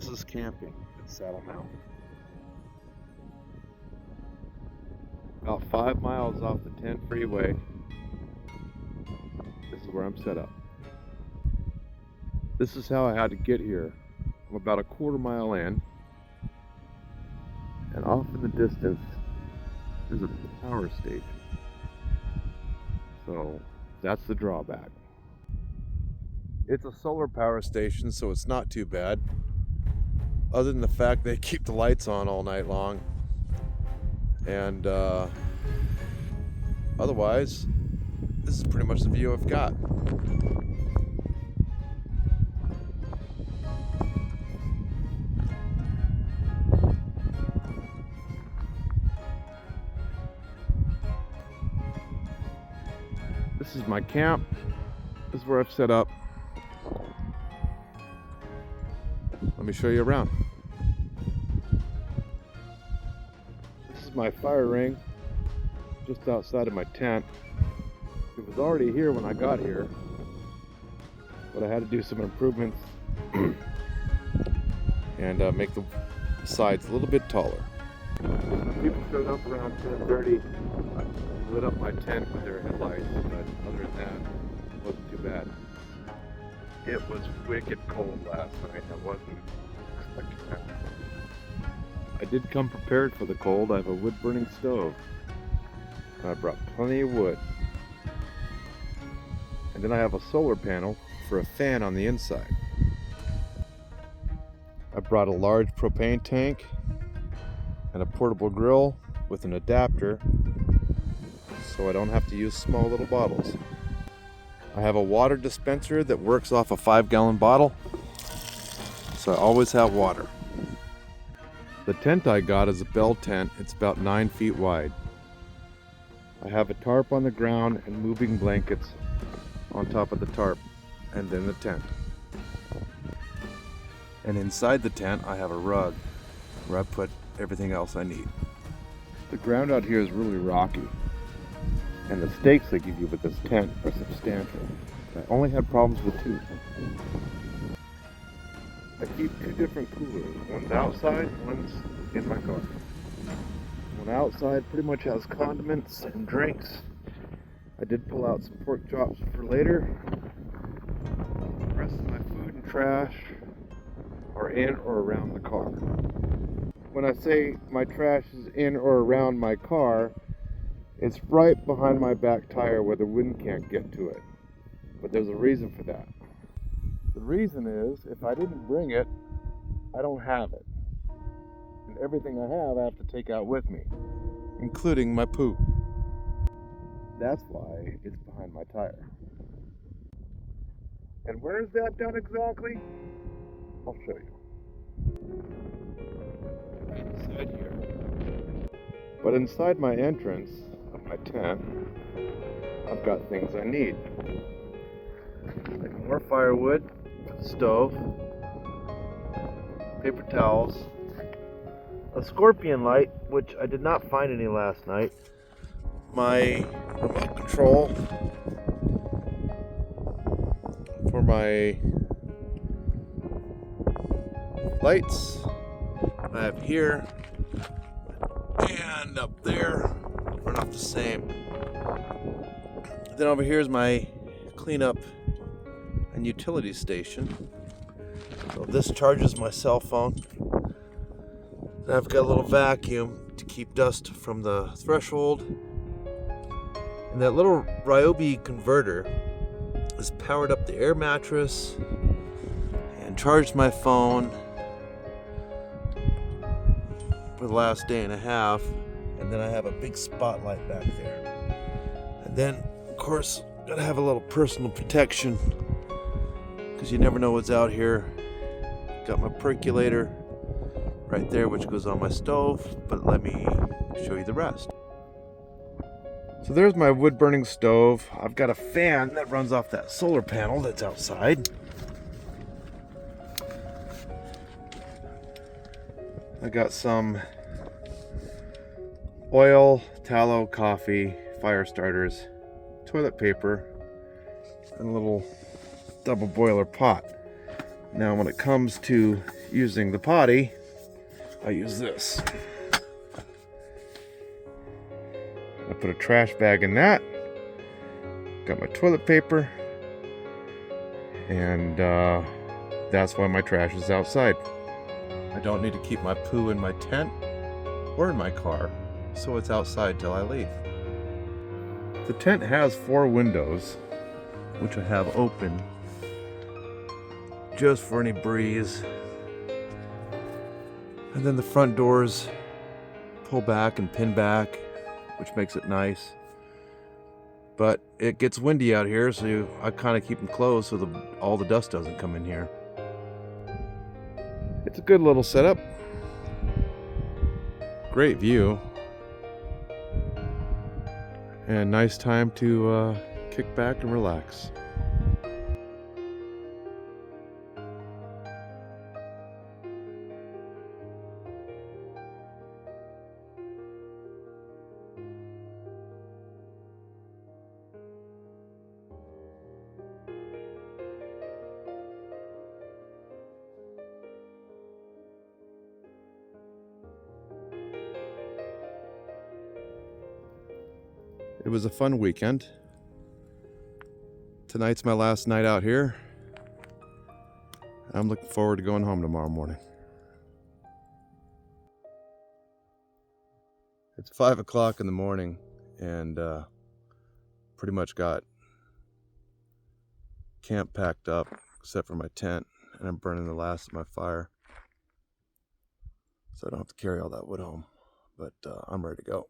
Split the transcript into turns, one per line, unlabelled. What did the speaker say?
This is camping at Saddle Mountain. About 5 miles off the 10 freeway. This is where I'm set up. This is how I had to get here. I'm about a quarter mile in, and off in the distance is a power station. So that's the drawback. It's a solar power station, so it's not too bad. Other than the fact they keep the lights on all night long. And otherwise, this is pretty much the view I've got. This is my camp. This is where I've set up. Let me show you around. This is my fire ring just outside of my tent. It was already here when I got here, but I had to do some improvements and make the sides a little bit taller. People showed up around 10:30. I lit up my tent with their headlights, but other than that, it wasn't too bad. It was wicked cold last night. I wasn't expecting that. I did come prepared for the cold. I have a wood-burning stove. I brought plenty of wood. And then I have a solar panel for a fan on the inside. I brought a large propane tank and a portable grill with an adapter so I don't have to use small little bottles. I have a water dispenser that works off a 5-gallon bottle, so I always have water. The tent I got is a bell tent. It's about 9 feet wide. I have a tarp on the ground and moving blankets on top of the tarp, and then the tent. And inside the tent I have a rug where I put everything else I need. The ground out here is really rocky, and the stakes they give you with this tent are substantial. I only had problems with 2. I keep 2 different coolers. One's outside, one's in my car. One outside pretty much has condiments and drinks. I did pull out some pork chops for later. The rest of my food and trash are in or around the car. When I say my trash is in or around my car, it's right behind my back tire where the wind can't get to it. But there's a reason for that. The reason is, if I didn't bring it, I don't have it. And everything I have to take out with me, including my poo. That's why it's behind my tire. And where is that done exactly? I'll show you. Inside here. But inside my entrance of my tent, I've got things I need. Like more firewood for the stove, paper towels, a scorpion light, which I did not find any last night, my remote control for my lights I have here and up there, run off the same. Then over here is my cleanup and utility station. So this charges my cell phone. And I've got a little vacuum to keep dust from the threshold. And that little Ryobi converter has powered up the air mattress and charged my phone for the last day and a half. And then I have a big spotlight back there. And then, of course, gotta have a little personal protection because you never know what's out here. Got my percolator right there, which goes on my stove, but let me show you the rest. So there's my wood burning stove. I've got a fan that runs off that solar panel that's outside. I got some oil, tallow, coffee, fire starters, toilet paper, and a little double boiler pot. Now when it comes to using the potty, I use this. I put a trash bag in that. Got my toilet paper. And that's why my trash is outside. I don't need to keep my poo in my tent or in my car, so it's outside till I leave. The tent has 4 windows, which I have open just for any breeze. And then the front doors pull back and pin back, which makes it nice. But it gets windy out here, so I kind of keep them closed so all the dust doesn't come in here. It's a good little setup. Great view. And nice time to kick back and relax. It was a fun weekend. Tonight's my last night out here. I'm looking forward to going home tomorrow morning. It's 5 o'clock in the morning and pretty much got camp packed up except for my tent, and I'm burning the last of my fire so I don't have to carry all that wood home, but I'm ready to go.